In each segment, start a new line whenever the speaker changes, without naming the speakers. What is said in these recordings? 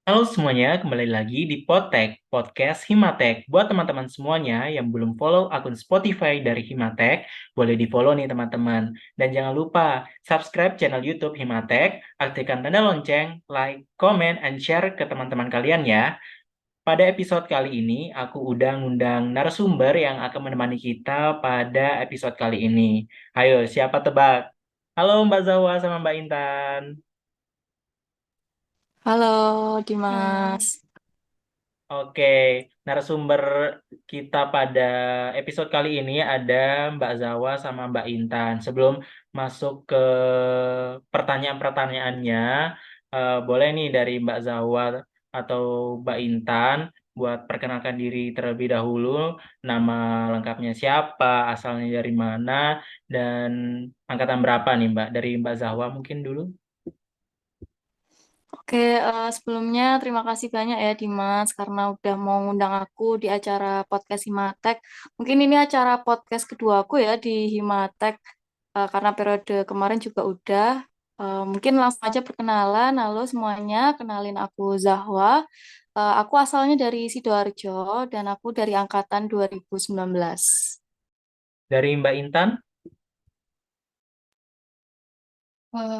Halo semuanya, kembali lagi di Podtech, podcast Himatek. Buat teman-teman semuanya yang belum follow akun Spotify dari Himatek, boleh di-follow nih teman-teman. Dan jangan lupa subscribe channel YouTube Himatek, aktifkan tanda lonceng, like, comment, and share ke teman-teman kalian ya. Pada episode kali ini, aku udah ngundang narasumber yang akan menemani kita pada episode kali ini. Ayo, siapa tebak? Halo Mbak Zawa sama Mbak Intan.
Halo
Halo.
Dimas.
Oke, narasumber kita pada episode kali ini ada Mbak Zawa sama Mbak Intan. Sebelum masuk ke pertanyaan-pertanyaannya, boleh nih dari Mbak Zawa atau Mbak Intan buat perkenalkan diri terlebih dahulu, nama lengkapnya siapa, asalnya dari mana, dan angkatan berapa nih Mbak? Dari Mbak Zawa mungkin dulu.
Oke, sebelumnya terima kasih banyak ya Dimas karena udah mau ngundang aku di acara podcast Himatek. Mungkin ini acara podcast kedua aku ya di Himatek karena periode kemarin juga udah. Mungkin langsung aja perkenalan. Halo semuanya, kenalin aku Zahwa. Aku asalnya dari Sidoarjo dan aku dari angkatan 2019.
Dari Mbak Intan.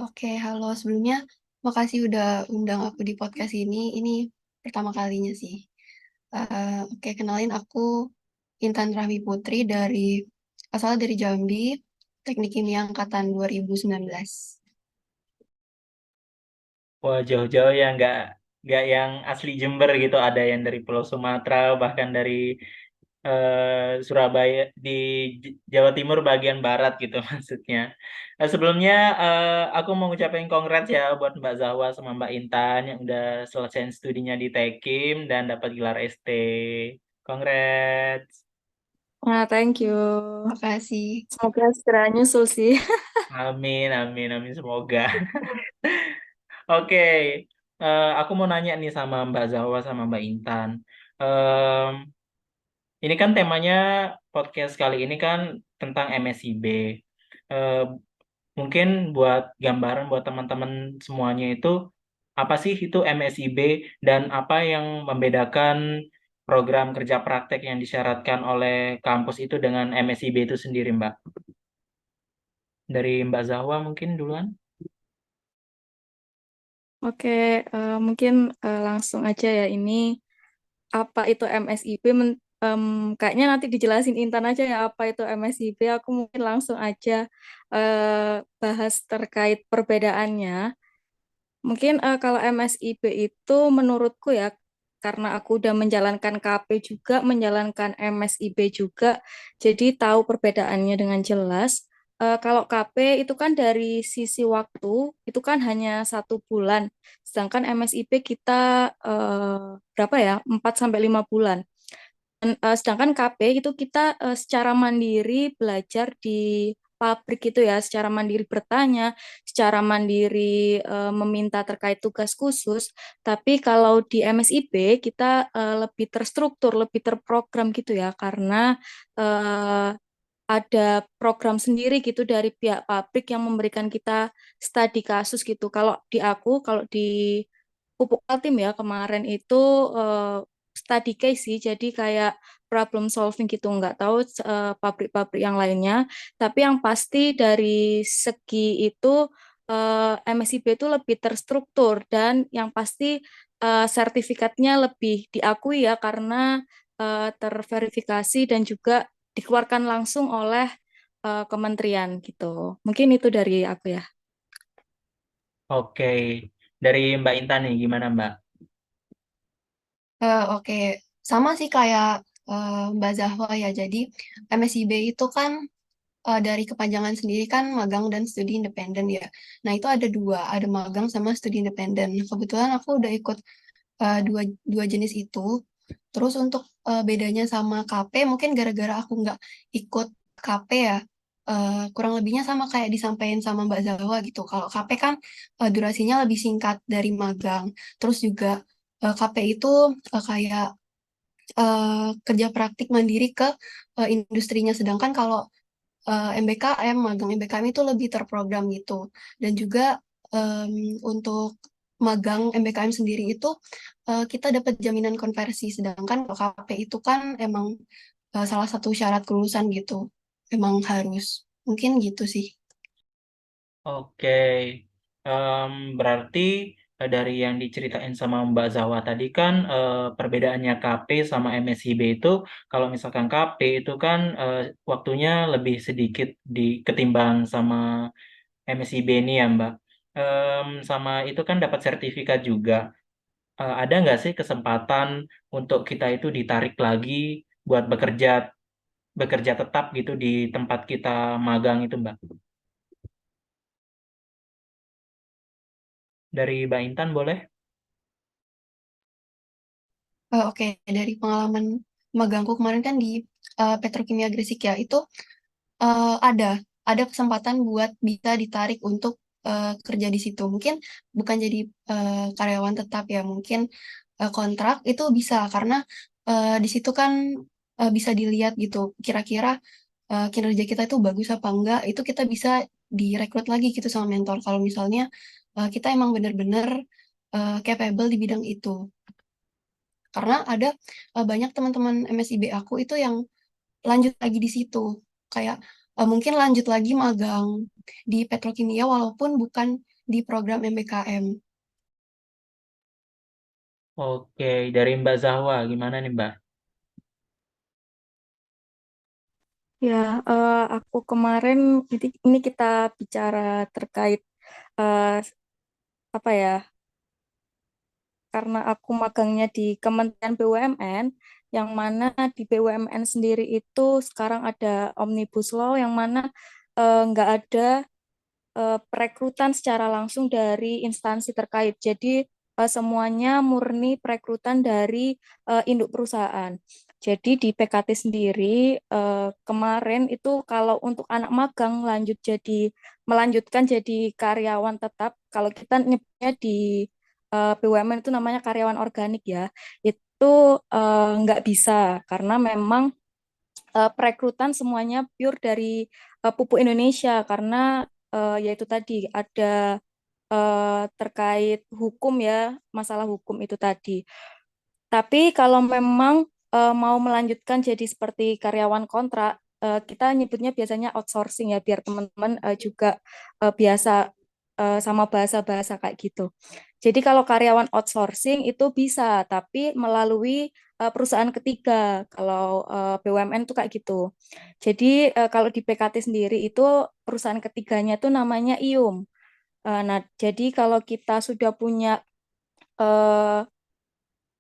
Oke, halo. Sebelumnya, makasih udah undang aku di podcast ini. Ini pertama kalinya sih. Oke, kenalin aku Intan Rahmi Putri asal dari Jambi, Teknik Kimia Angkatan 2019.
Wah, jauh-jauh ya, nggak yang asli Jember gitu. Ada yang dari Pulau Sumatera, bahkan dari Surabaya di Jawa Timur bagian barat gitu maksudnya. Sebelumnya aku mau ngucapin congrats ya buat Mbak Zawa sama Mbak Intan yang udah selesai studinya di Tekim dan dapat gelar ST. Congrats.
Nah, thank you.
Makasih.
Semoga segera nyusul sih.
Amin, amin, amin. Semoga. Oke, aku mau nanya nih sama Mbak Zawa sama Mbak Intan. Em, ini kan temanya podcast kali ini kan tentang MSIB. Eh, Mungkin buat gambaran buat teman-teman semuanya apa sih itu MSIB dan apa yang membedakan program kerja praktek yang disyaratkan oleh kampus itu dengan MSIB itu sendiri, Mbak? Dari Mbak Zahwa mungkin duluan.
Oke, mungkin langsung aja ya ini apa itu MSIB kayaknya nanti dijelasin Intan aja ya apa itu MSIB. Aku mungkin langsung aja bahas terkait perbedaannya. Mungkin kalau MSIB itu menurutku ya karena aku udah menjalankan KP juga, menjalankan MSIB juga, jadi tahu perbedaannya dengan jelas. Kalau KP itu kan dari sisi waktu itu kan hanya 1 bulan, sedangkan MSIB kita berapa ya 4 sampai 5 bulan. Dan, sedangkan KP itu kita secara mandiri belajar di pabrik itu ya, secara mandiri bertanya, secara mandiri meminta terkait tugas khusus. Tapi kalau di MSIB kita lebih terstruktur, lebih terprogram gitu ya, karena eh, ada program sendiri gitu dari pihak pabrik yang memberikan kita studi kasus gitu. Kalau di Pupuk Kaltim ya kemarin itu eh, study case sih, jadi kayak problem solving gitu. Nggak tahu pabrik-pabrik yang lainnya, tapi yang pasti dari segi itu MSIB itu lebih terstruktur dan yang pasti sertifikatnya lebih diakui ya karena terverifikasi dan juga dikeluarkan langsung oleh kementerian gitu. Mungkin itu dari aku ya.
Oke, dari Mbak Intan nih gimana Mbak?
Oke, sama sih kayak Mbak Zahwa ya. Jadi, MSIB itu kan dari kepanjangan sendiri kan magang dan studi independen ya. Nah, itu ada dua, ada magang sama studi independen. Kebetulan aku udah ikut dua, dua jenis itu. Terus untuk bedanya sama KP, mungkin gara-gara aku nggak ikut KP ya, kurang lebihnya sama kayak disampaikan sama Mbak Zawa gitu. Kalau KP kan durasinya lebih singkat dari magang. Terus juga KP itu kayak kerja praktik mandiri ke industrinya. Sedangkan kalau MBKM, magang MBKM itu lebih terprogram gitu. Dan juga untuk magang MBKM sendiri itu kita dapat jaminan konversi, sedangkan kalau KP itu kan emang salah satu syarat kelulusan gitu, emang harus. Mungkin gitu sih.
Oke, berarti dari yang diceritain sama Mbak Zawa tadi kan perbedaannya KP sama MSIB itu, kalau misalkan KP itu kan waktunya lebih sedikit ketimbang sama MSIB ini ya Mbak. Sama itu kan dapat sertifikat juga. Ada nggak sih kesempatan untuk kita itu ditarik lagi buat bekerja bekerja tetap gitu di tempat kita magang itu Mbak? Dari Mbak Intan boleh?
Oke, dari pengalaman magangku kemarin kan di Petrokimia Gresik ya, itu ada kesempatan buat bisa ditarik untuk kerja di situ. Mungkin bukan jadi karyawan tetap ya, mungkin kontrak itu bisa karena di situ kan bisa dilihat gitu kira-kira kinerja kita itu bagus apa enggak. Itu kita bisa direkrut lagi gitu sama mentor kalau misalnya kita emang benar-benar capable di bidang itu. Karena ada banyak teman-teman MSIB aku itu yang lanjut lagi di situ. Kayak mungkin lanjut lagi magang di petrokimia walaupun bukan di program MBKM.
Oke, dari Mbak Zahwa gimana nih Mbak?
Ya, aku kemarin ini kita bicara terkait eh, apa ya? Karena aku magangnya di Kementerian BUMN, yang mana di BUMN sendiri itu sekarang ada Omnibus Law, yang mana nggak ada perekrutan secara langsung dari instansi terkait. Jadi semuanya murni perekrutan dari induk perusahaan. Jadi di PKT sendiri kemarin itu kalau untuk anak magang melanjutkan jadi karyawan tetap, kalau kita nyebutnya di BUMN itu namanya karyawan organik ya, itu nggak bisa karena memang perekrutan semuanya pure dari pupuk Indonesia karena yaitu tadi ada terkait hukum ya, masalah hukum itu tadi. Tapi kalau memang mau melanjutkan jadi seperti karyawan kontrak, kita nyebutnya biasanya outsourcing ya, biar teman-teman juga biasa sama bahasa-bahasa kayak gitu. Jadi kalau karyawan outsourcing itu bisa, tapi melalui perusahaan ketiga. Kalau BUMN itu kayak gitu. Jadi kalau di PKT sendiri itu perusahaan ketiganya itu namanya IUM. Nah, jadi kalau kita sudah punya eh,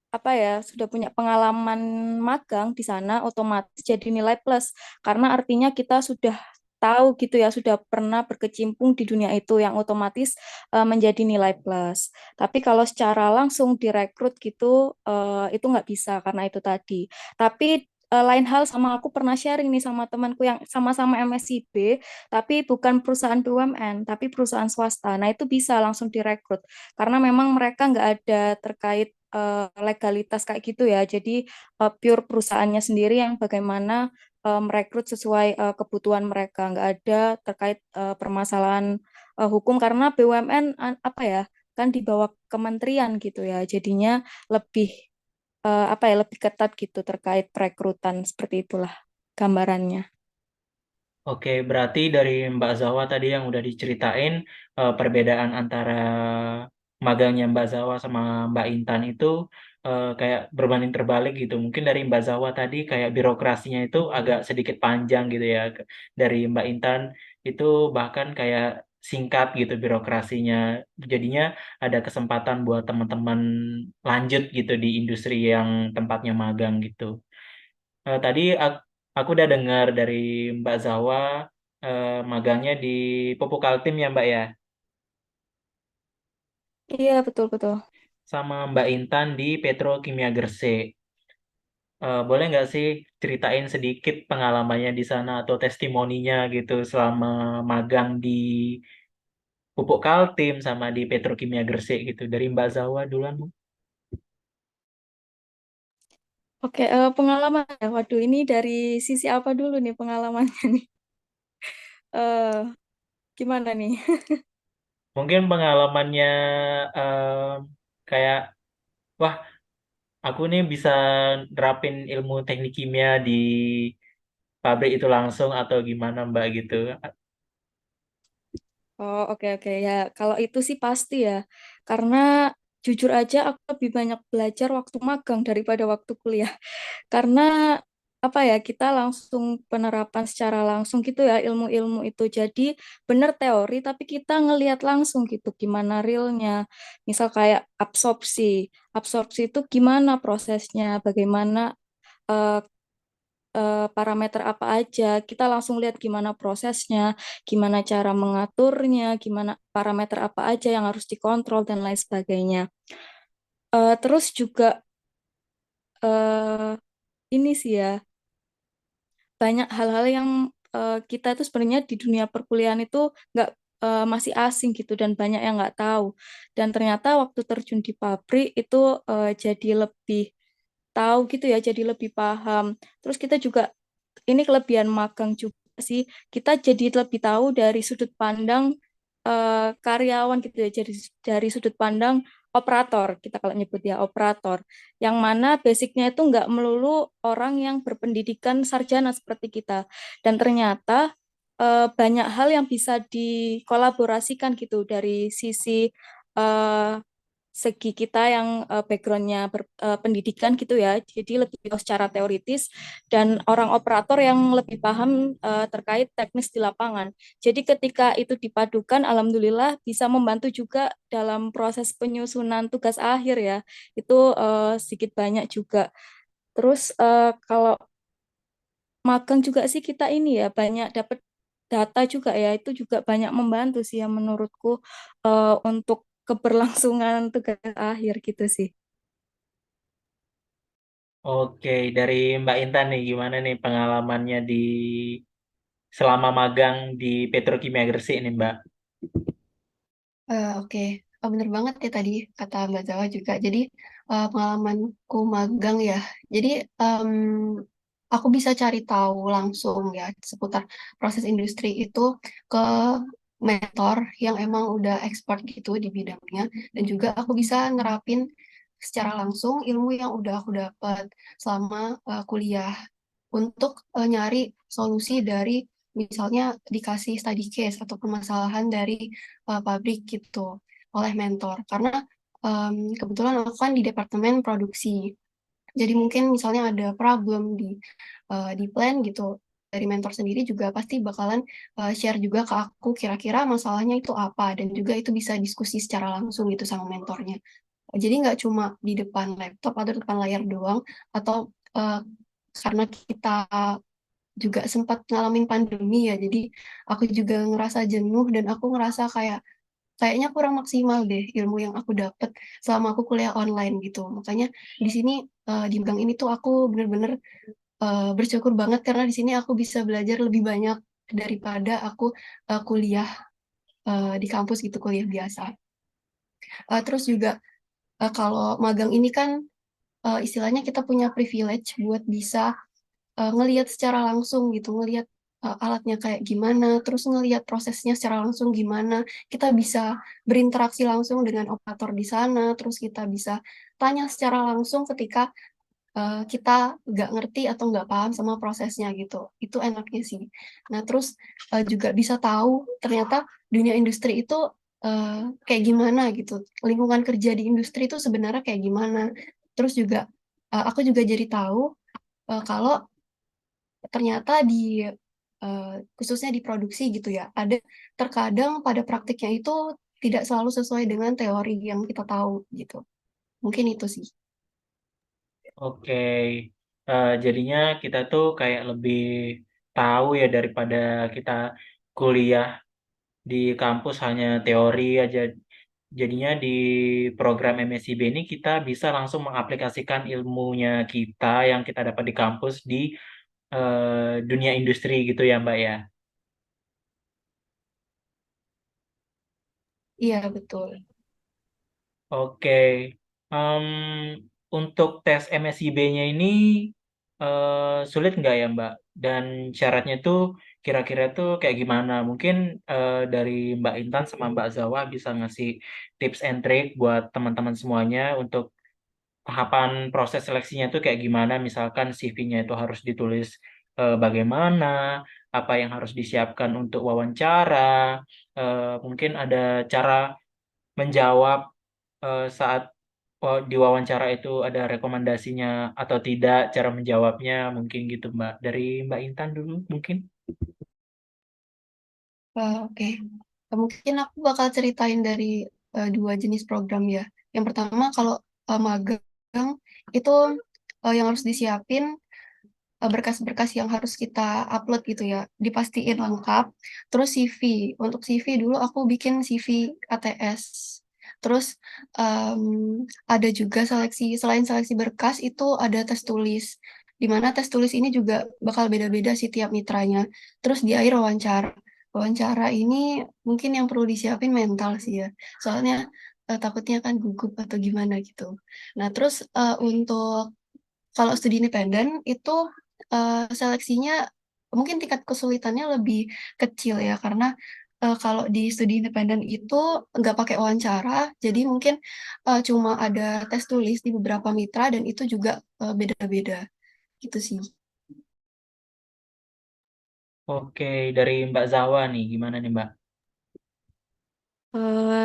apa ya sudah punya pengalaman magang di sana otomatis jadi nilai plus karena artinya kita sudah tahu gitu ya sudah pernah berkecimpung di dunia itu yang otomatis menjadi nilai plus. Tapi kalau secara langsung direkrut gitu itu nggak bisa karena itu tadi. Tapi lain hal sama aku pernah sharing nih sama temanku yang sama-sama MSIB tapi bukan perusahaan BUMN tapi perusahaan swasta. Nah itu bisa langsung direkrut karena memang mereka nggak ada terkait legalitas kayak gitu ya. Jadi pure perusahaannya sendiri yang bagaimana merekrut sesuai kebutuhan mereka, nggak ada terkait permasalahan hukum karena BUMN apa ya kan di bawah kementerian gitu ya. Jadinya lebih apa ya lebih ketat gitu terkait perekrutan seperti itulah gambarannya.
Oke, berarti dari Mbak Zawa tadi yang udah diceritain perbedaan antara magangnya Mbak Zawa sama Mbak Intan itu kayak berbanding terbalik gitu. Mungkin dari Mbak Zawa tadi kayak birokrasinya itu agak sedikit panjang gitu ya. Dari Mbak Intan itu bahkan kayak singkat gitu birokrasinya. Jadinya ada kesempatan buat teman-teman lanjut gitu di industri yang tempatnya magang gitu. Tadi aku udah dengar dari Mbak Zawa magangnya di Pupuk Kaltim ya Mbak ya,
Iya betul betul.
sama Mbak Intan di Petrokimia Gresik. Boleh nggak sih ceritain sedikit pengalamannya di sana atau testimoninya gitu selama magang di Pupuk Kaltim sama di Petrokimia Gresik gitu dari Mbak Zawa duluan. Bu.
Oke, pengalaman ya. Waduh, ini dari sisi apa dulu nih pengalamannya nih? Eh, gimana nih?
Mungkin pengalamannya kayak, wah, aku nih bisa nerapin ilmu teknik kimia di pabrik itu langsung atau gimana Mbak gitu.
Oh, oke oke ya. Kalau itu sih pasti ya. Karena jujur aja aku lebih banyak belajar waktu magang daripada waktu kuliah. Karena apa ya, kita langsung penerapan secara langsung gitu ya ilmu-ilmu itu. Jadi benar teori tapi kita ngelihat langsung gitu gimana realnya. Misal kayak absorpsi. Absorpsi itu gimana prosesnya, bagaimana eh, parameter apa aja. Kita langsung lihat gimana prosesnya, gimana cara mengaturnya, gimana parameter apa aja yang harus dikontrol dan lain sebagainya. Terus juga eh, ini sih ya, banyak hal-hal yang kita itu sebenarnya di dunia perkuliahan itu nggak masih asing gitu dan banyak yang nggak tahu. Dan ternyata waktu terjun di pabrik itu jadi lebih tahu gitu ya, jadi lebih paham. Terus kita juga ini kelebihan magang juga sih. Kita jadi lebih tahu dari sudut pandang karyawan gitu ya, jadi dari sudut pandang operator, kita kalau nyebut ya operator, yang mana basicnya itu nggak melulu orang yang berpendidikan sarjana seperti kita. Dan ternyata banyak hal yang bisa dikolaborasikan gitu dari sisi eh, segi kita yang backgroundnya pendidikan gitu ya, jadi lebih secara teoritis dan orang operator yang lebih paham terkait teknis di lapangan. Jadi ketika itu dipadukan, alhamdulillah bisa membantu juga dalam proses penyusunan tugas akhir ya. Itu sedikit banyak juga. Terus kalau magang juga sih kita ini ya banyak dapat data juga ya, itu juga banyak membantu sih yang menurutku untuk keberlangsungan tugas akhir gitu sih.
Oke, dari Mbak Intan nih gimana nih pengalamannya di selama magang di Petrokimia Gresik nih Mbak?
Oke, bener banget ya tadi kata Mbak Zawa juga. Jadi pengalamanku magang ya. Jadi aku bisa cari tahu langsung ya seputar proses industri itu ke mentor yang emang udah expert gitu di bidangnya. Dan juga aku bisa nerapin secara langsung ilmu yang udah aku dapat selama kuliah untuk nyari solusi dari misalnya dikasih study case atau permasalahan dari pabrik gitu oleh mentor. Karena kebetulan aku kan di departemen produksi. Jadi mungkin misalnya ada problem di plan gitu. Dari mentor sendiri juga pasti bakalan share juga ke aku kira-kira masalahnya itu apa dan juga itu bisa diskusi secara langsung gitu sama mentornya. Jadi nggak cuma di depan laptop atau depan layar doang atau eh, karena kita juga sempat ngalamin pandemi ya. Jadi aku juga ngerasa jenuh dan aku ngerasa kayaknya kurang maksimal deh ilmu yang aku dapat selama aku kuliah online gitu. Makanya di sini di magang ini tuh aku bener-bener bersyukur banget karena di sini aku bisa belajar lebih banyak daripada aku kuliah di kampus gitu, kuliah biasa. Terus juga kalau magang ini kan istilahnya kita punya privilege buat bisa ngelihat secara langsung gitu, ngelihat alatnya kayak gimana, terus ngelihat prosesnya secara langsung gimana. Kita bisa berinteraksi langsung dengan operator di sana, terus kita bisa tanya secara langsung ketika kita nggak ngerti atau nggak paham sama prosesnya gitu. Itu enaknya sih. Nah, terus juga bisa tahu ternyata dunia industri itu eh, kayak gimana gitu. Lingkungan kerja di industri itu sebenarnya kayak gimana. Terus juga aku juga jadi tahu kalau ternyata khususnya di produksi gitu ya, ada terkadang pada praktiknya itu tidak selalu sesuai dengan teori yang kita tahu gitu. Mungkin itu sih.
Oke, jadinya kita tuh kayak lebih tahu ya daripada kita kuliah di kampus hanya teori aja. Jadinya di program MSIB ini kita bisa langsung mengaplikasikan ilmunya kita yang kita dapat di kampus di dunia industri gitu ya Mbak ya.
Iya, betul.
Oke, Em, untuk tes MSIB-nya ini sulit nggak ya Mbak? dan syaratnya tuh kira-kira tuh kayak gimana? Mungkin dari Mbak Intan sama Mbak Zawa bisa ngasih tips and trick buat teman-teman semuanya untuk tahapan proses seleksinya itu kayak gimana? Misalkan CV-nya itu harus ditulis bagaimana, apa yang harus disiapkan untuk wawancara, mungkin ada cara menjawab saat di wawancara itu ada rekomendasinya atau tidak, cara menjawabnya mungkin gitu Mbak. Dari Mbak Intan dulu mungkin.
Oke. Mungkin aku bakal ceritain dari dua jenis program ya. Yang pertama kalau magang itu yang harus disiapin berkas-berkas yang harus kita upload gitu ya, dipastiin lengkap. Terus CV, untuk CV dulu aku bikin CV ATS. Terus em, ada juga seleksi, selain seleksi berkas itu ada tes tulis. Di mana tes tulis ini juga bakal beda-beda sih tiap mitranya. Terus di akhir wawancara. Wawancara ini mungkin yang perlu disiapin mental sih ya. Soalnya takutnya kan gugup atau gimana gitu. Nah, terus untuk kalau studi independen itu seleksinya mungkin tingkat kesulitannya lebih kecil ya karena kalau di studi independen itu nggak pakai wawancara, jadi mungkin cuma ada tes tulis di beberapa mitra dan itu juga beda-beda gitu sih.
Oke, dari Mbak Zawa nih, gimana nih Mbak?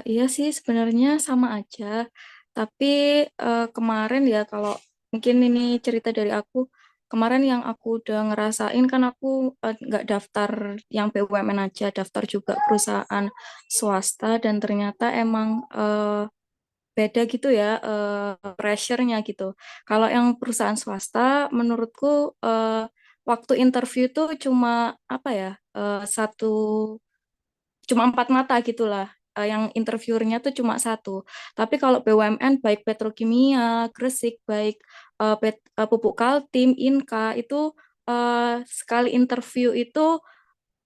Iya sih sebenarnya sama aja. Tapi kemarin ya kalau mungkin ini cerita dari aku, kemarin yang aku udah ngerasain kan aku nggak daftar yang BUMN aja, daftar juga perusahaan swasta dan ternyata emang beda gitu ya pressure-nya gitu. Kalau yang perusahaan swasta menurutku waktu interview tuh cuma apa ya satu cuma empat mata gitulah. Yang interviewernya tuh cuma satu. Tapi kalau BUMN baik petrokimia, Gresik, baik Pupuk Kaltim, Inka itu sekali interview itu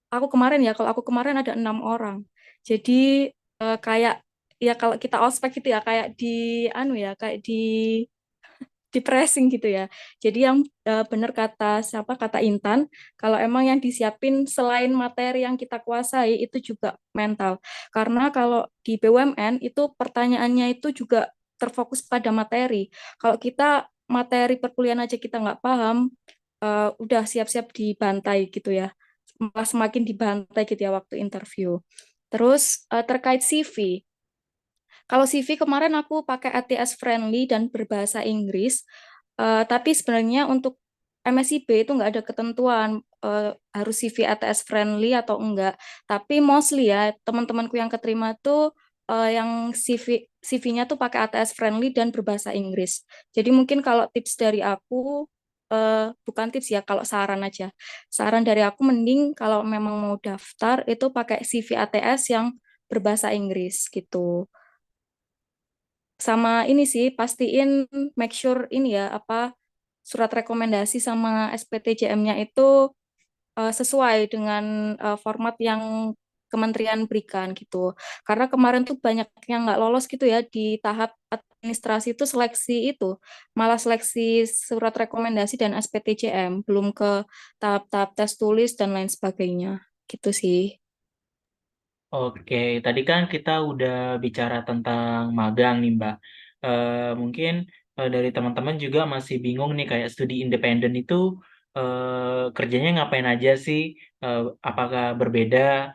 aku kemarin ya, kalau aku kemarin ada 6 orang. Jadi kayak ya kalau kita ospek gitu ya kayak di anu ya kayak di pressing gitu ya. Jadi yang benar kata siapa kata Intan, kalau emang yang disiapin selain materi yang kita kuasai itu juga mental. Karena kalau di BUMN itu pertanyaannya itu juga terfokus pada materi. Kalau kita materi perkuliahan aja kita nggak paham, udah siap-siap dibantai gitu ya. Malah semakin dibantai gitu ya waktu interview. Terus terkait CV, kalau CV kemarin aku pakai ATS friendly dan berbahasa Inggris, tapi sebenarnya untuk MSIB itu nggak ada ketentuan harus CV ATS friendly atau enggak. Tapi mostly ya teman-temanku yang keterima tuh yang CV-nya tuh pakai ATS friendly dan berbahasa Inggris. Jadi mungkin kalau tips dari aku bukan tips ya, kalau saran aja. Saran dari aku mending kalau memang mau daftar itu pakai CV ATS yang berbahasa Inggris gitu. Sama ini sih pastiin make sure ini ya apa surat rekomendasi sama SPTJM-nya itu sesuai dengan format yang kementerian berikan gitu. Karena kemarin tuh banyak yang nggak lolos gitu ya di tahap administrasi itu seleksi itu malah seleksi surat rekomendasi dan SPTJM belum ke tahap-tahap tes tulis dan lain sebagainya gitu sih.
Oke, tadi kan kita udah bicara tentang magang nih Mbak. Mungkin dari teman-teman juga masih bingung nih kayak studi independen itu kerjanya ngapain aja sih? Eh, apakah berbeda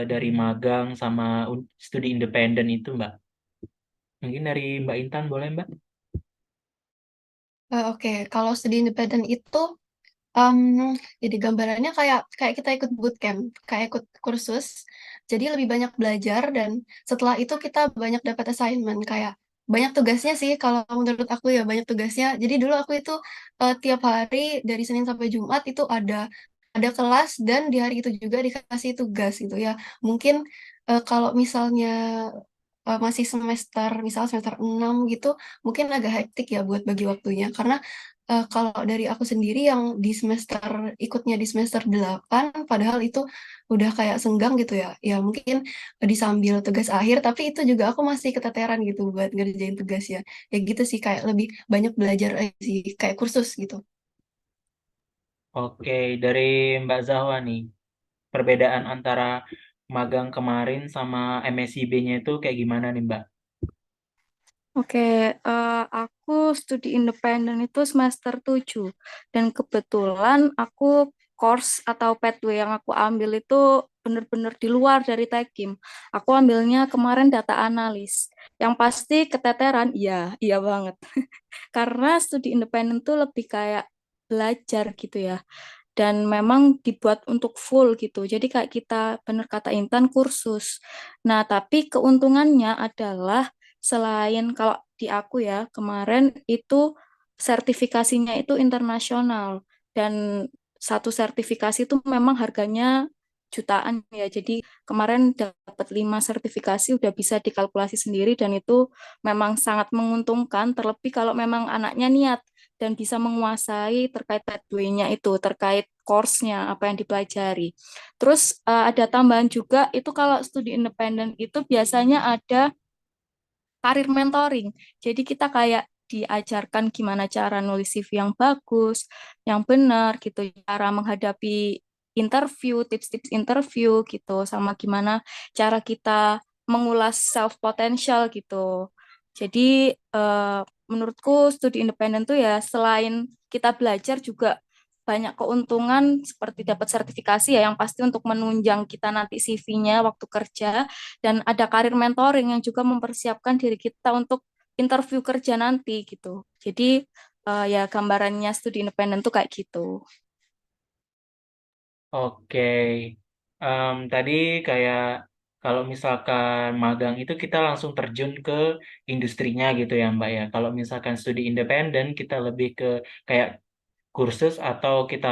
dari magang sama studi independen itu Mbak? Mungkin dari Mbak Intan boleh Mbak?
Oke, kalau studi independen itu Em, jadi gambarannya kayak kayak kita ikut bootcamp, kayak ikut kursus. Jadi lebih banyak belajar dan setelah itu kita banyak dapat assignment kayak banyak tugasnya sih kalau menurut aku ya banyak tugasnya. Jadi dulu aku itu tiap hari dari Senin sampai Jumat itu ada kelas dan di hari itu juga dikasih tugas gitu ya. Mungkin kalau misalnya masih semester misal semester 6 gitu mungkin agak hektik ya buat bagi waktunya karena kalau dari aku sendiri yang di semester ikutnya di semester 8 padahal itu udah kayak senggang gitu ya ya mungkin disambil tugas akhir tapi itu juga aku masih keteteran gitu buat ngerjain tugas ya gitu sih kayak lebih banyak belajar aja sih kayak kursus gitu.
Oke, dari Mbak Zahwa nih, perbedaan antara magang kemarin sama MSIB-nya itu kayak gimana nih, Mbak?
Oke, aku studi independen itu semester 7 dan kebetulan aku course atau pathway yang aku ambil itu benar-benar di luar dari Tekim. Aku ambilnya kemarin data analis. Yang pasti keteteran, iya, iya banget. Karena studi independen tuh lebih kayak belajar gitu ya. Dan memang dibuat untuk full gitu. Jadi kayak kita, benar kata Intan, kursus. Nah, tapi keuntungannya adalah selain kalau di aku ya, kemarin itu sertifikasinya itu internasional. Dan satu sertifikasi itu memang harganya jutaan ya. Jadi kemarin dapat 5 sertifikasi udah bisa dikalkulasi sendiri dan itu memang sangat menguntungkan terlebih kalau memang anaknya niat dan bisa menguasai terkait pathway-nya itu, terkait course-nya, apa yang dipelajari. Terus ada tambahan juga, itu kalau studi independen itu biasanya ada karir mentoring. Jadi kita kayak diajarkan gimana cara nulis CV yang bagus, yang benar gitu, cara menghadapi interview, tips-tips interview gitu, sama gimana cara kita mengulas self potential gitu. Jadi menurutku studi independen tuh ya selain kita belajar juga banyak keuntungan seperti dapat sertifikasi ya yang pasti untuk menunjang kita nanti CV-nya waktu kerja dan ada karir mentoring yang juga mempersiapkan diri kita untuk interview kerja nanti gitu. Jadi ya gambarannya studi independen tuh kayak gitu.
Oke, tadi kayak kalau misalkan magang itu kita langsung terjun ke industrinya gitu ya Mbak ya. Kalau misalkan studi independen kita lebih ke kayak kursus atau kita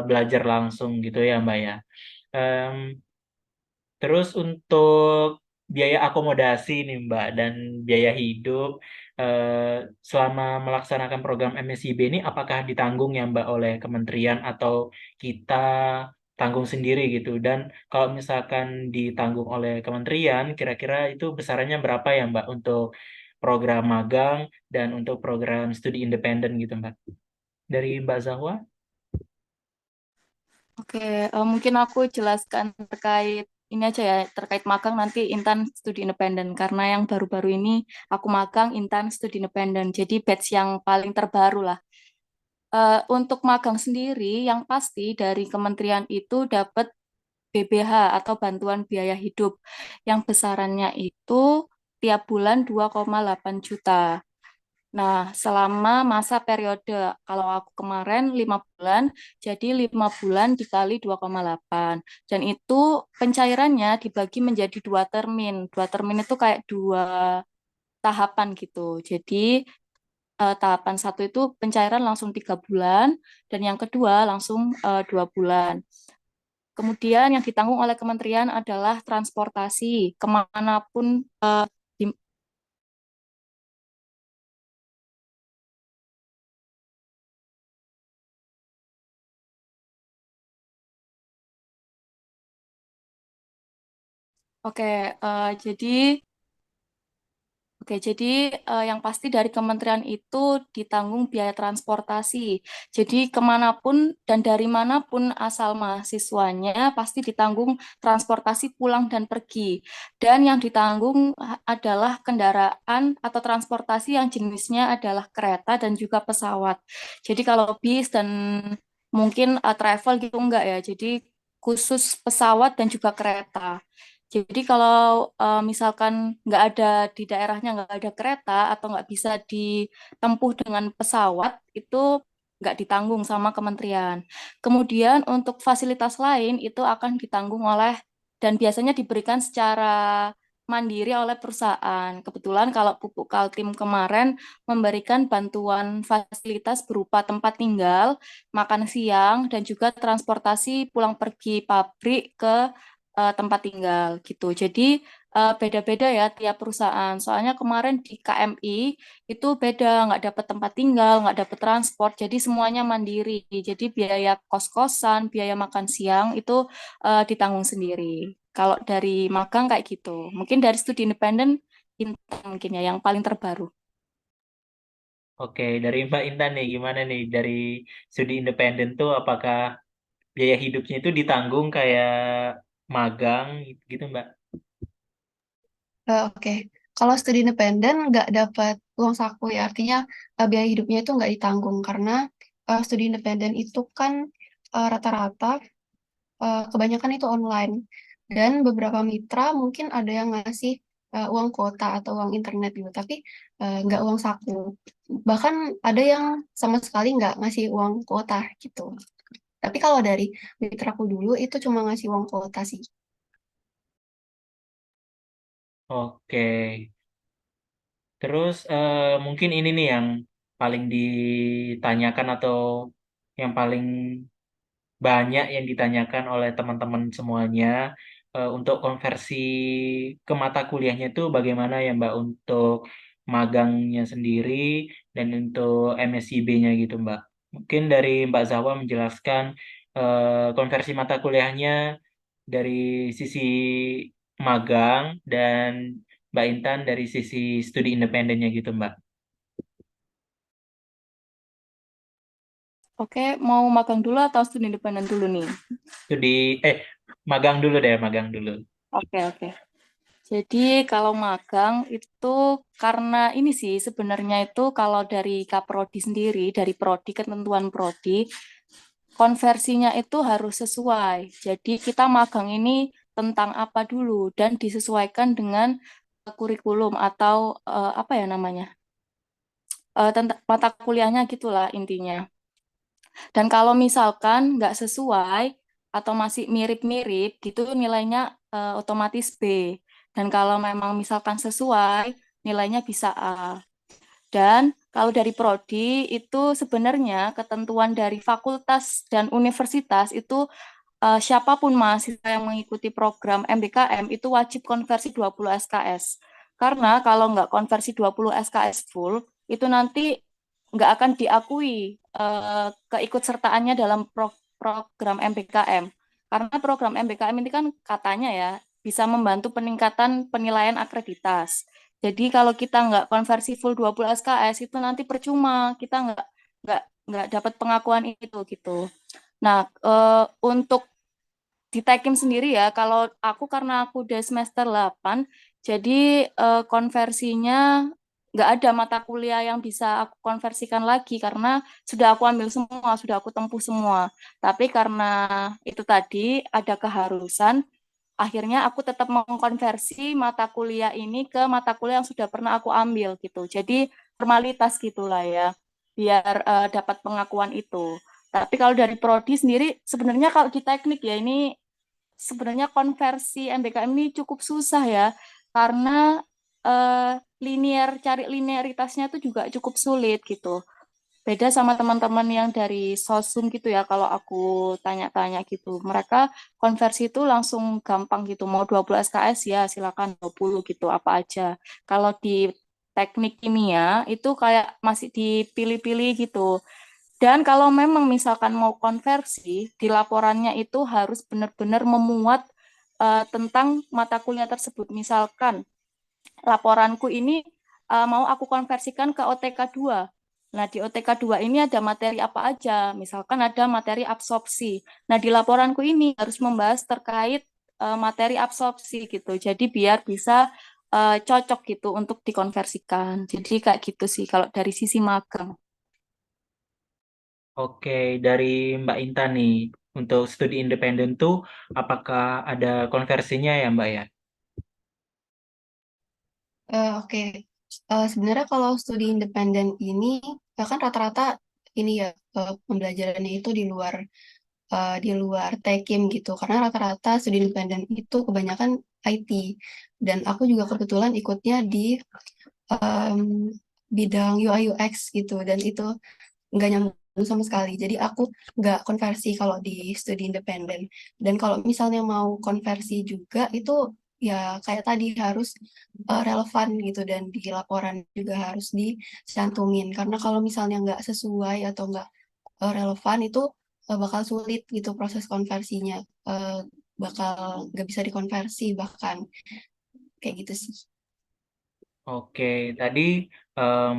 belajar langsung gitu ya Mbak ya. Em, Terus untuk biaya akomodasi nih Mbak dan biaya hidup selama melaksanakan program MSIB ini apakah ditanggung ya Mbak oleh kementerian atau kita tanggung sendiri gitu dan kalau misalkan ditanggung oleh kementerian kira-kira itu besarannya berapa ya Mbak untuk program magang dan untuk program studi independen gitu Mbak. Dari Mbak Zahwa?
Oke, mungkin aku jelaskan terkait ini aja ya, terkait magang nanti Intan studi independen karena yang baru-baru ini aku magang Intan studi independen. Jadi batch yang paling terbaru lah. Untuk magang sendiri, yang pasti dari kementerian itu dapat BBH atau bantuan biaya hidup yang besarannya itu tiap bulan 2,8 juta. Nah, selama masa periode, kalau aku kemarin 5 bulan, jadi 5 bulan dikali 2,8. Dan itu pencairannya dibagi menjadi 2 termin. 2 termin itu kayak 2 tahapan gitu. Jadi tahapan satu itu pencairan langsung 3 bulan, dan yang kedua langsung 2 bulan. Kemudian yang ditanggung oleh kementerian adalah transportasi kemanapun. di- Oke, jadi jadi yang pasti dari kementerian itu ditanggung biaya transportasi. Jadi kemanapun dan dari manapun asal mahasiswanya pasti ditanggung transportasi pulang dan pergi. Dan yang ditanggung adalah kendaraan atau transportasi yang jenisnya adalah kereta dan juga pesawat. Jadi kalau bis dan mungkin travel gitu enggak ya. Jadi khusus pesawat dan juga kereta. Jadi kalau misalkan nggak ada di daerahnya nggak ada kereta atau nggak bisa ditempuh dengan pesawat itu nggak ditanggung sama kementerian. Kemudian untuk fasilitas lain itu akan ditanggung oleh dan biasanya diberikan secara mandiri oleh perusahaan. Kebetulan kalau Pupuk Kaltim kemarin memberikan bantuan fasilitas berupa tempat tinggal, makan siang, dan juga transportasi pulang pergi pabrik ke tempat tinggal gitu. Jadi beda-beda ya tiap perusahaan. Soalnya kemarin di KMI itu beda, nggak dapat tempat tinggal, nggak dapat transport, jadi semuanya mandiri. Jadi biaya kos-kosan, biaya makan siang itu ditanggung sendiri. Kalau dari magang kayak gitu. Mungkin dari studi independen, Intan mungkin ya yang paling terbaru.
Oke, dari Mbak Intan nih, gimana nih dari studi independen tuh apakah biaya hidupnya itu ditanggung kayak magang gitu, Mbak?
Oke, kalau studi independen nggak dapat uang saku ya, artinya biaya hidupnya itu nggak ditanggung karena studi independen itu kan rata-rata kebanyakan itu online dan beberapa mitra mungkin ada yang ngasih uang kuota atau uang internet gitu, tapi nggak uang saku. Bahkan ada yang sama sekali nggak ngasih uang kuota gitu. Tapi kalau dari mitraku dulu itu cuma ngasih uang kuota sih.
Oke, terus mungkin ini nih yang paling ditanyakan atau yang paling banyak yang ditanyakan oleh teman-teman semuanya untuk konversi ke mata kuliahnya itu bagaimana ya Mbak untuk magangnya sendiri dan untuk MSIB-nya gitu Mbak. Mungkin dari Mbak Zawa menjelaskan konversi mata kuliahnya dari sisi magang dan Mbak Intan dari sisi studi independennya gitu Mbak.
Oke, mau magang dulu atau studi independen dulu nih?
Studi magang dulu deh, magang dulu.
Oke, oke. Jadi kalau magang itu karena ini sih sebenarnya itu kalau dari Kaprodi sendiri, dari prodi ketentuan prodi, konversinya itu harus sesuai. Jadi kita magang ini tentang apa dulu dan disesuaikan dengan kurikulum atau apa ya namanya? Tentang mata kuliahnya gitulah intinya. Dan kalau misalkan nggak sesuai atau masih mirip-mirip gitu nilainya otomatis B. Dan kalau memang misalkan sesuai nilainya bisa A. Dan kalau dari prodi itu sebenarnya ketentuan dari fakultas dan universitas itu siapapun mahasiswa yang mengikuti program MBKM itu wajib konversi 20 SKS. Karena kalau nggak konversi 20 SKS full, itu nanti nggak akan diakui keikutsertaannya dalam program MBKM. Karena program MBKM ini kan katanya ya bisa membantu peningkatan penilaian akreditas. Jadi kalau kita nggak konversi full 20 SKS itu nanti percuma, kita nggak nggak dapat pengakuan itu gitu. Nah, untuk di Tekim sendiri ya, kalau aku karena aku udah semester 8, jadi konversinya nggak ada mata kuliah yang bisa aku konversikan lagi karena sudah aku ambil semua, sudah aku tempuh semua. Tapi karena itu tadi ada keharusan, akhirnya aku tetap mengkonversi mata kuliah ini ke mata kuliah yang sudah pernah aku ambil gitu. Jadi formalitas gitulah ya, biar dapat pengakuan itu. Tapi kalau dari prodi sendiri, sebenarnya kalau di teknik ya ini sebenarnya konversi MBKM ini cukup susah ya, karena eh, cari linearitasnya itu juga cukup sulit gitu. Beda sama teman-teman yang dari Sosum gitu ya, kalau aku tanya-tanya gitu. Mereka konversi itu langsung gampang gitu, mau 20 SKS ya silakan 20 gitu, apa aja. Kalau di teknik kimia itu kayak masih dipilih-pilih gitu. Dan kalau memang misalkan mau konversi, di laporannya itu harus benar-benar memuat tentang mata kuliah tersebut. Misalkan laporanku ini mau aku konversikan ke OTK 2. Nah, di OTK 2 ini ada materi apa aja? Misalkan ada materi absorpsi. Nah, di laporanku ini harus membahas terkait materi absorpsi gitu. Jadi biar bisa cocok gitu untuk dikonversikan. Jadi kayak gitu sih kalau dari sisi magang.
Oke, dari Mbak Intan nih, untuk studi independen tuh apakah ada konversinya ya Mbak ya?
Oke, sebenarnya kalau studi independen ini kan rata-rata ini ya pembelajarannya itu di luar Tekim gitu karena rata-rata studi independen itu kebanyakan IT dan aku juga kebetulan ikutnya di em, bidang UI UX gitu dan itu nggak nyambung sama sekali. Jadi aku nggak konversi kalau di studi independen. Dan kalau misalnya mau konversi juga itu ya kayak tadi harus relevan gitu dan di laporan juga harus dicantumin. Karena kalau misalnya nggak sesuai atau nggak relevan itu bakal sulit gitu proses konversinya. Eh, bakal nggak bisa dikonversi bahkan kayak gitu sih.
Oke, tadi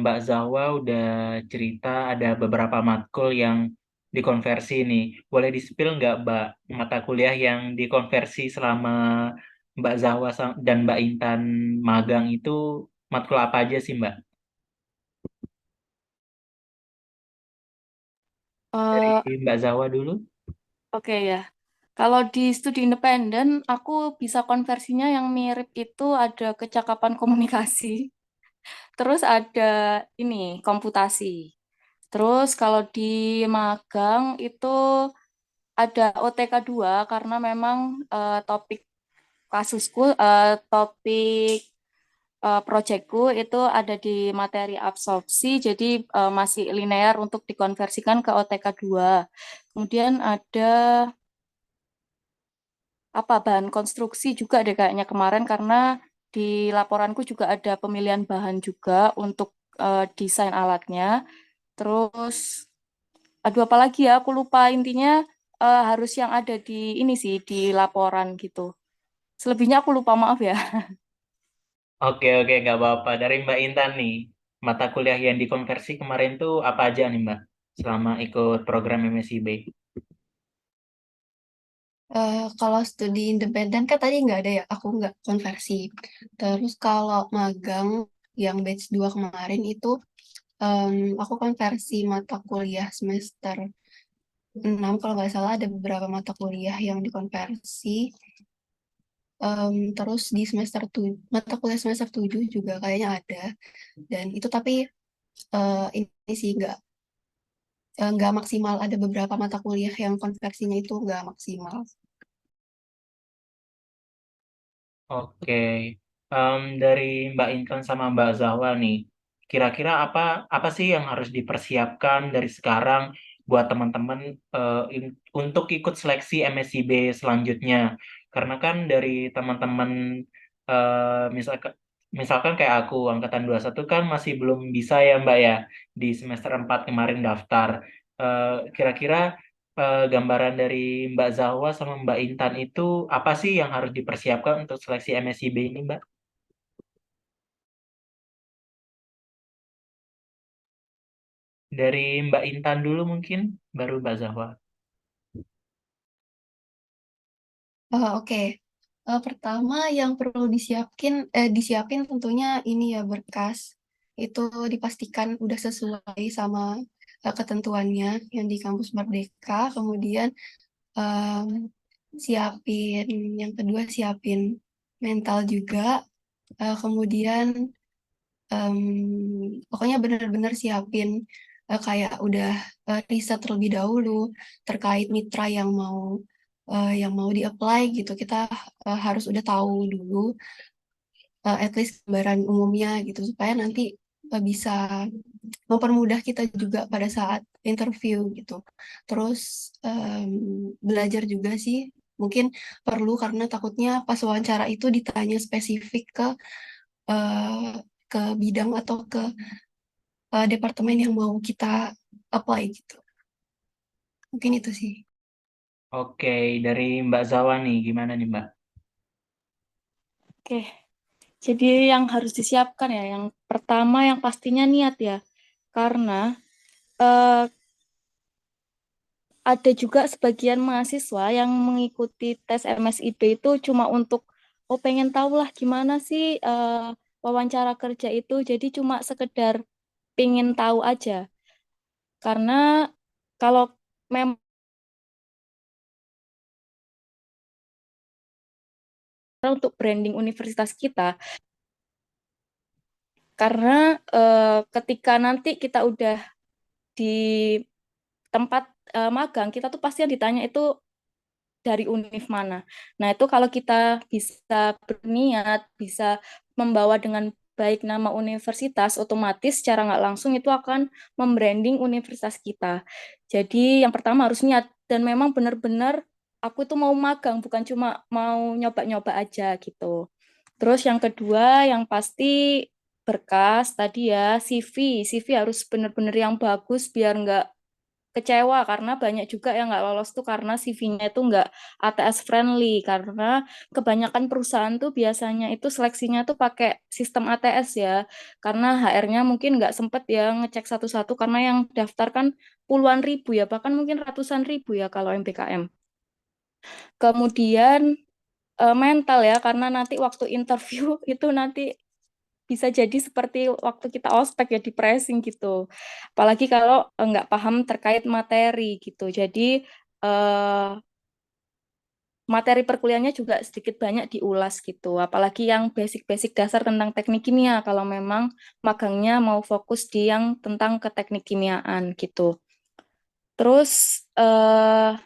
Mbak Zahwa udah cerita ada beberapa matkul yang dikonversi nih. Boleh di-spill nggak, Mbak, mata kuliah yang dikonversi selama Mbak Zahwa dan Mbak Intan magang itu matkul apa aja sih, Mbak? Dari
Eh,
Mbak Zahwa dulu.
oke ya. Kalau di studi independen, aku bisa konversinya yang mirip itu ada kecakapan komunikasi, terus ada ini komputasi. Terus kalau di magang itu ada OTK 2 karena memang topik kasusku, topik proyekku itu ada di materi absorpsi, jadi masih linear untuk dikonversikan ke OTK 2. Kemudian ada apa bahan konstruksi juga deh kayaknya kemarin karena di laporanku juga ada pemilihan bahan juga untuk desain alatnya. Terus aduh apa lagi ya aku lupa intinya harus yang ada di ini sih di laporan gitu. Selebihnya aku lupa maaf ya.
Oke, oke, nggak apa-apa. Dari Mbak Intan nih, mata kuliah yang dikonversi kemarin tuh apa aja nih, Mbak, selama ikut program MSIB?
Kalau studi independen kan tadi nggak ada ya, aku nggak konversi. Terus kalau magang yang batch 2 kemarin itu aku konversi mata kuliah semester 6 kalau nggak salah ada beberapa mata kuliah yang dikonversi. Terus di semester 7, mata kuliah semester 7 juga kayaknya ada. Dan itu tapi ini sih nggak maksimal. Ada beberapa mata kuliah yang konversinya itu nggak maksimal.
Oke, dari Mbak Intan sama Mbak Zahwa nih, kira-kira apa apa sih yang harus dipersiapkan dari sekarang buat teman-teman untuk ikut seleksi MSIB selanjutnya? Karena kan dari teman-teman misalkan misalkan kayak aku angkatan 21 kan masih belum bisa ya Mbak ya di semester 4 kemarin daftar. Kira-kira gambaran dari Mbak Zahwa sama Mbak Intan itu apa sih yang harus dipersiapkan untuk seleksi MSIB ini, Mbak? Dari Mbak Intan dulu mungkin, baru Mbak Zahwa.
Oke. Pertama yang perlu disiapin tentunya ini ya berkas. Itu dipastikan udah sesuai sama ketentuannya yang di kampus Merdeka. Kemudian em, siapin, yang kedua siapin mental juga. Kemudian pokoknya benar-benar siapin kayak udah riset terlebih dahulu terkait mitra yang mau di-apply gitu. Kita harus udah tahu dulu at least gambaran umumnya gitu supaya nanti bisa mempermudah kita juga pada saat interview gitu. Terus belajar juga sih mungkin perlu karena takutnya pas wawancara itu ditanya spesifik eh, ke bidang atau ke departemen yang mau kita apply gitu. Mungkin itu sih.
Oke, dari Mbak Zawa nih, gimana nih Mbak?
Oke, jadi yang harus disiapkan ya, yang pertama yang pastinya niat ya, karena eh, ada juga sebagian mahasiswa yang mengikuti tes MSIB itu cuma untuk, oh pengen tahu lah gimana sih wawancara kerja itu, jadi cuma sekedar pengen tahu aja. Karena kalau memang untuk branding universitas kita, karena ketika nanti kita udah di tempat magang, kita tuh pasti yang ditanya itu dari univ mana. Nah, itu kalau kita bisa berniat, bisa membawa dengan baik nama universitas, otomatis secara nggak langsung itu akan membranding universitas kita. Jadi yang pertama harus niat, dan memang benar-benar aku tuh mau magang, bukan cuma mau nyoba-nyoba aja gitu. Terus yang kedua, yang pasti berkas tadi ya, CV. CV harus benar-benar yang bagus biar nggak kecewa karena banyak juga yang nggak lolos tuh karena CV-nya itu nggak ATS friendly, karena kebanyakan perusahaan tuh biasanya itu seleksinya tuh pakai sistem ATS ya, karena HR-nya mungkin nggak sempet ya ngecek satu-satu karena yang daftar kan puluhan ribu ya, bahkan mungkin ratusan ribu ya kalau MBKM. Kemudian mental ya, karena nanti waktu interview itu nanti bisa jadi seperti waktu kita ospek ya, di pressing gitu. Apalagi kalau nggak paham terkait materi gitu. Jadi eh, materi perkuliahannya juga sedikit banyak diulas gitu. Apalagi yang basic-basic dasar tentang teknik kimia kalau memang magangnya mau fokus di yang tentang ke teknik kimiaan gitu. Terus eh,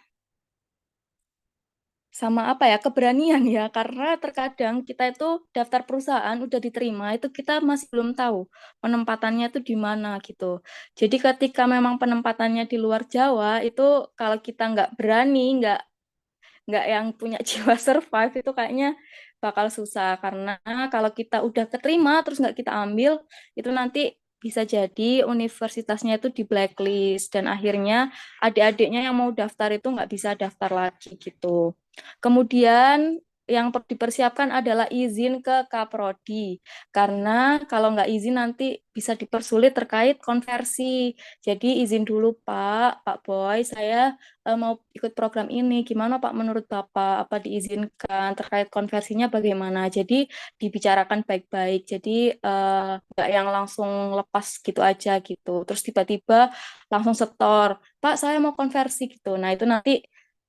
sama apa ya, keberanian ya, karena terkadang kita itu daftar perusahaan udah diterima itu kita masih belum tahu penempatannya itu di mana gitu. Jadi ketika memang penempatannya di luar Jawa itu, kalau kita nggak berani, nggak yang punya jiwa survive itu kayaknya bakal susah, karena kalau kita udah keterima terus nggak kita ambil itu nanti bisa jadi universitasnya itu di blacklist dan akhirnya adik-adiknya yang mau daftar itu nggak bisa daftar lagi gitu. Kemudian yang perlu dipersiapkan adalah izin ke Kaprodi, karena kalau nggak izin nanti bisa dipersulit terkait konversi. Jadi izin dulu Pak Boy, saya mau ikut program ini. Gimana Pak menurut Bapak? Apa diizinkan? Terkait konversinya bagaimana? Jadi dibicarakan baik-baik. Jadi nggak yang langsung lepas gitu aja gitu. Terus tiba-tiba langsung setor, Pak saya mau konversi gitu. Nah itu nanti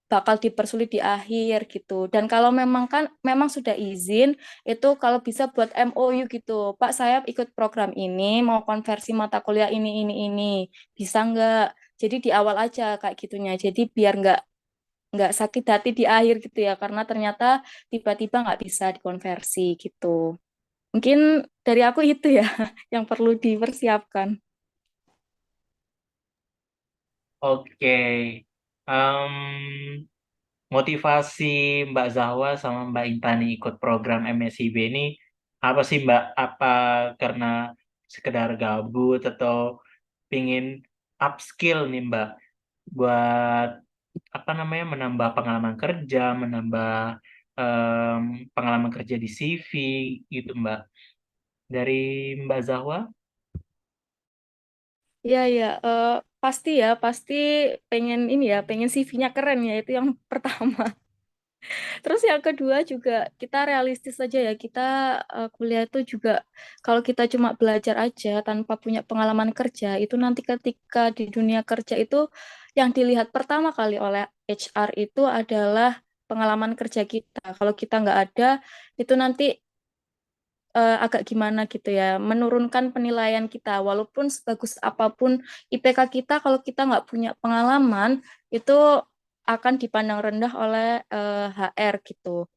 bakal dipersulit di akhir gitu. Dan kalau memang kan memang sudah izin, itu kalau bisa buat MOU gitu. Pak, saya ikut program ini, mau konversi mata kuliah ini. Bisa nggak? Jadi di awal aja kayak gitunya. Jadi biar nggak sakit hati di akhir gitu ya, karena ternyata tiba-tiba nggak bisa dikonversi gitu. Mungkin dari aku itu ya yang perlu dipersiapkan.
Oke. Em, Motivasi Mbak Zahwa sama Mbak Intani ikut program MSIB ini apa sih Mbak? Apa karena sekedar gabut atau pingin upskill nih Mbak buat apa namanya menambah pengalaman kerja, menambah em, pengalaman kerja di CV gitu Mbak. Dari Mbak Zahwa?
Iya, iya, pasti ya, pasti pengen ini ya, pengen CV-nya keren ya, itu yang pertama. Terus yang kedua juga kita realistis aja ya, kita kuliah itu juga kalau kita cuma belajar aja tanpa punya pengalaman kerja, itu nanti ketika di dunia kerja itu yang dilihat pertama kali oleh HR itu adalah pengalaman kerja kita. Kalau kita nggak ada, itu nanti agak gimana gitu ya, menurunkan penilaian kita. Walaupun sebagus apapun IPK kita, kalau kita nggak punya pengalaman, itu akan dipandang rendah oleh HR gitu.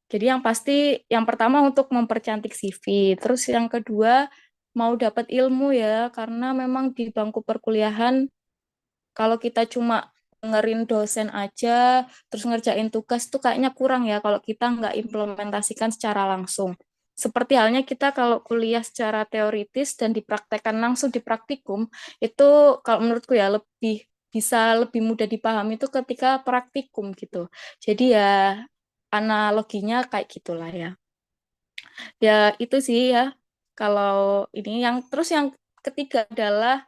Jadi yang pasti, yang pertama untuk mempercantik CV. Terus yang kedua, mau dapat ilmu ya, karena memang di bangku perkuliahan, kalau kita cuma dengerin dosen aja, terus ngerjain tugas tuh kayaknya kurang ya kalau kita nggak implementasikan secara langsung. Seperti halnya kita kalau kuliah secara teoritis dan dipraktekkan langsung di praktikum, itu kalau menurutku ya lebih bisa lebih mudah dipahami itu ketika praktikum gitu. Jadi ya analoginya kayak gitulah ya. Ya itu sih ya. Kalau ini yang terus yang ketiga adalah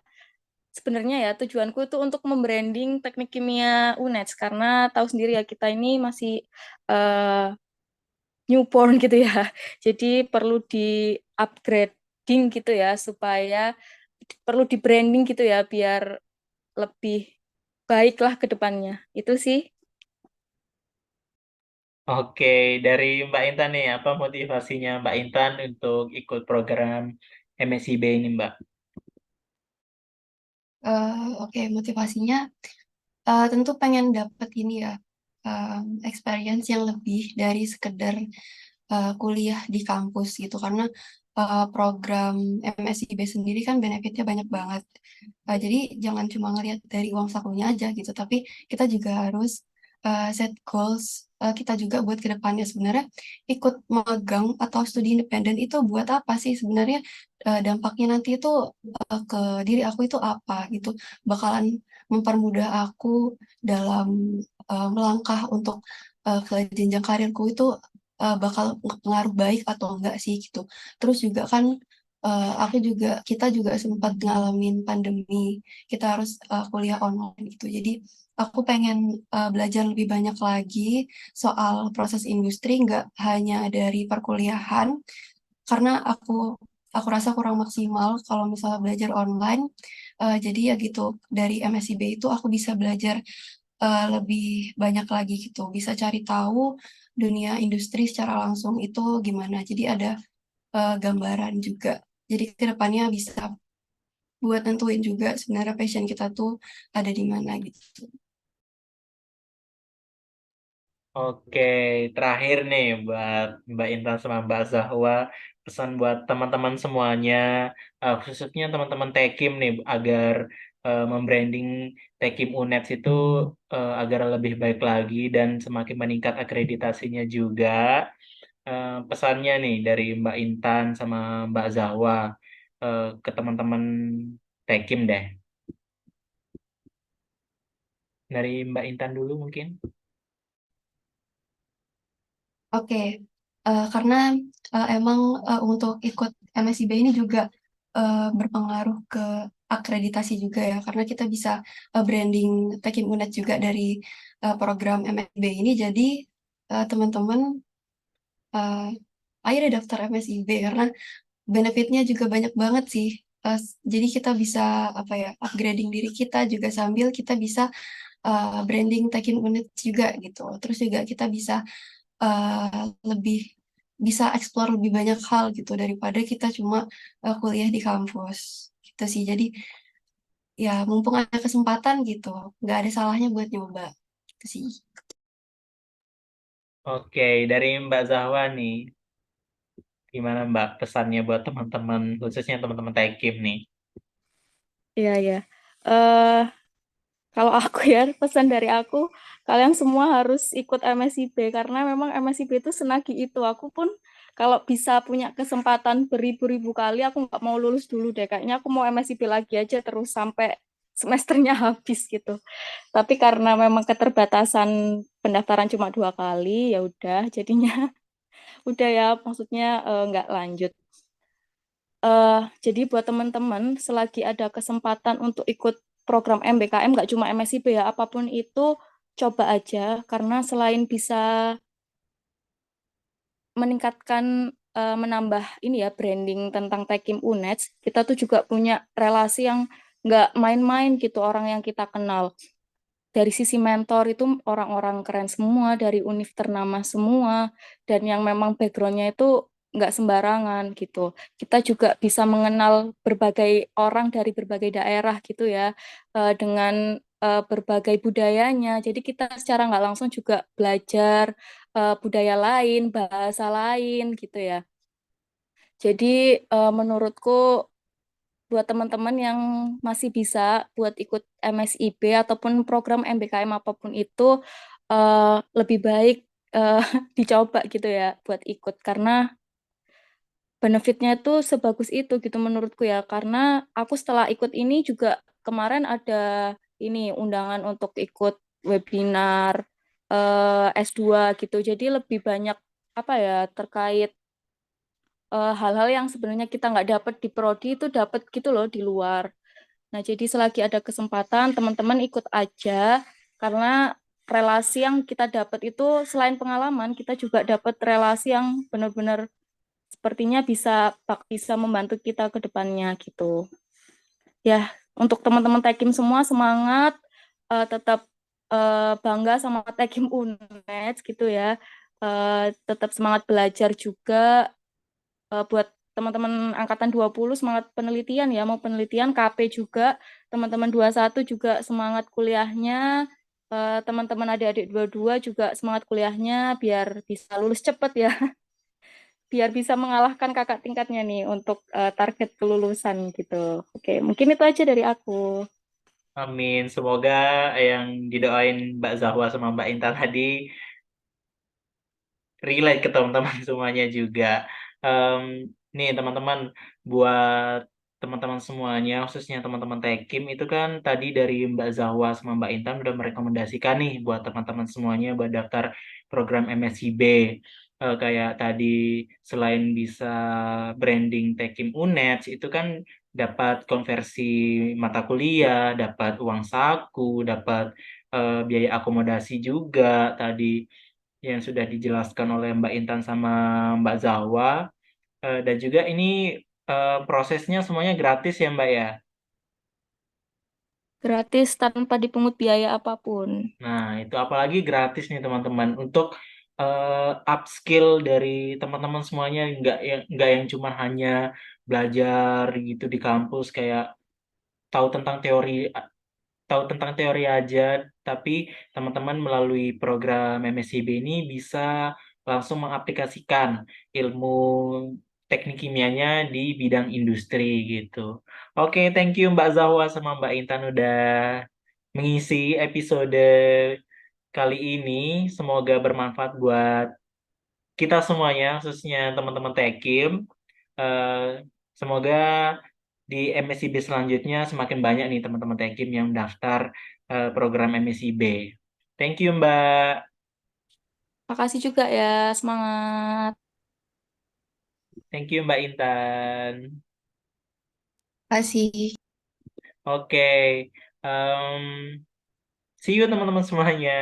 sebenarnya ya tujuanku itu untuk membranding teknik kimia UNED, karena tahu sendiri ya kita ini masih eh, newborn gitu ya. Jadi perlu di upgrading gitu ya, supaya perlu di branding gitu ya biar lebih baiklah ke depannya. Itu sih.
Oke, dari Mbak Intan nih, apa motivasinya Mbak Intan untuk ikut program MSIB ini Mbak?
Oke, motivasinya tentu pengen dapet ini ya, experience yang lebih dari sekedar kuliah di kampus gitu, karena program MSIB sendiri kan benefitnya banyak banget. Jadi jangan cuma ngelihat dari uang sakunya aja gitu, tapi kita juga harus set goals kita juga buat ke depannya sebenarnya ikut magang atau studi independen itu buat apa sih sebenarnya, dampaknya nanti itu ke diri aku itu apa gitu, bakalan mempermudah aku dalam melangkah untuk ke jenjang karirku itu bakal pengaruh baik atau enggak sih gitu. Terus juga kan kita juga sempat ngalamin pandemi, kita harus kuliah online gitu. Jadi aku pengen belajar lebih banyak lagi soal proses industri, nggak hanya dari perkuliahan, karena aku rasa kurang maksimal kalau misalnya belajar online. Jadi ya gitu, dari MSIB itu aku bisa belajar lebih banyak lagi gitu, bisa cari tahu dunia industri secara langsung itu gimana. Jadi ada gambaran juga. Jadi kedepannya bisa buat nentuin juga sebenarnya passion kita tuh ada di mana gitu.
Oke, terakhir nih buat Mbak Intan sama Mbak Zahwa, pesan buat teman-teman semuanya, khususnya teman-teman Tekim nih, agar membranding Tekim UNEDS itu agar lebih baik lagi dan semakin meningkat akreditasinya juga. Pesannya nih dari Mbak Intan sama Mbak Zahwa ke teman-teman Tekim deh. Dari Mbak Intan dulu mungkin.
Oke, karena emang untuk ikut MSIB ini juga berpengaruh ke akreditasi juga ya, karena kita bisa branding Tekim Unet juga dari program MSIB ini. Jadi teman-teman, uh, ayo deh daftar MSIB karena benefitnya juga banyak banget sih. Jadi kita bisa apa ya, upgrading diri kita juga sambil kita bisa branding Tekim Unet juga gitu. Terus juga kita bisa lebih bisa explore lebih banyak hal gitu daripada kita cuma kuliah di kampus gitu sih. Jadi ya mumpung ada kesempatan gitu, nggak ada salahnya buat nyoba gitu sih.
Oke, dari Mbak Zahwa nih. Gimana Mbak pesannya buat teman-teman, khususnya teman-teman Tekim nih?
Iya, ya. Eh, Kalau aku ya, pesan dari aku, kalian semua harus ikut MSIB karena memang MSIB itu senagi itu. Aku pun kalau bisa punya kesempatan beribu-ribu kali, aku nggak mau lulus dulu deh. Kayaknya aku mau MSIB lagi aja terus sampai semesternya habis gitu. Tapi karena memang keterbatasan pendaftaran cuma 2 kali, ya udah, jadinya udah ya, maksudnya nggak lanjut. Jadi buat teman-teman, selagi ada kesempatan untuk ikut program MBKM, nggak cuma MSIP ya, apapun itu, coba aja. Karena selain bisa meningkatkan, menambah ini ya, branding tentang Tekim UNEDS, kita tuh juga punya relasi yang nggak main-main gitu, orang yang kita kenal. Dari sisi mentor itu orang-orang keren semua, dari univ ternama semua, dan yang memang backgroundnya itu nggak sembarangan gitu. Kita juga bisa mengenal berbagai orang dari berbagai daerah gitu ya, dengan berbagai budayanya. Jadi kita secara nggak langsung juga belajar budaya lain, bahasa lain gitu ya. Jadi menurutku buat teman-teman yang masih bisa buat ikut MSIB ataupun program MBKM apapun itu, lebih baik eh, dicoba gitu ya buat ikut karena benefitnya itu sebagus itu gitu menurutku ya, karena aku setelah ikut ini juga kemarin ada ini undangan untuk ikut webinar S2 gitu, jadi lebih banyak apa ya terkait hal-hal yang sebenarnya kita nggak dapat di prodi itu dapat gitu loh di luar. Nah, jadi selagi ada kesempatan, teman-teman ikut aja, karena relasi yang kita dapat itu selain pengalaman, kita juga dapat relasi yang benar-benar sepertinya bisa membantu kita ke depannya gitu. Ya, untuk teman-teman Tekim semua semangat, tetap bangga sama Tekim UNED gitu ya. Tetap semangat belajar juga, buat teman-teman angkatan 20 semangat penelitian ya, mau penelitian KP juga, teman-teman 21 juga semangat kuliahnya, teman-teman adik-adik 22 juga semangat kuliahnya biar bisa lulus cepat ya, biar bisa mengalahkan kakak tingkatnya nih untuk target kelulusan gitu. Oke, mungkin itu aja dari aku.
Amin. Semoga yang didoain Mbak Zahwa sama Mbak Intan tadi relate ke teman-teman semuanya juga. Em, Nih teman-teman, buat teman-teman semuanya, khususnya teman-teman Tekim itu kan tadi dari Mbak Zahwa sama Mbak Intan udah merekomendasikan nih buat teman-teman semuanya buat daftar program MSIB. Kayak tadi selain bisa branding Tekim UNED, itu kan dapat konversi mata kuliah, dapat uang saku, dapat biaya akomodasi juga tadi yang sudah dijelaskan oleh Mbak Intan sama Mbak Zawa. Dan juga ini prosesnya semuanya gratis ya Mbak ya.
Gratis tanpa dipungut biaya apapun.
Nah, itu apalagi gratis nih teman-teman untuk upskill dari teman-teman semuanya nggak yang cuma hanya belajar gitu di kampus kayak tahu tentang teori tahu tentang teori aja, tapi teman-teman melalui program MSIB ini bisa langsung mengaplikasikan ilmu teknik kimianya di bidang industri gitu. Oke, thank you Mbak Zahwa sama Mbak Intan udah mengisi episode kali ini. Semoga bermanfaat buat kita semuanya, khususnya teman-teman Tekim. Eh, Semoga di MSIB selanjutnya semakin banyak nih teman-teman Tekim yang daftar program MSIB. Thank you, Mbak.
Makasih juga ya, semangat.
Thank you, Mbak Intan.
Kasih.
Oke, em, see you teman-teman semuanya.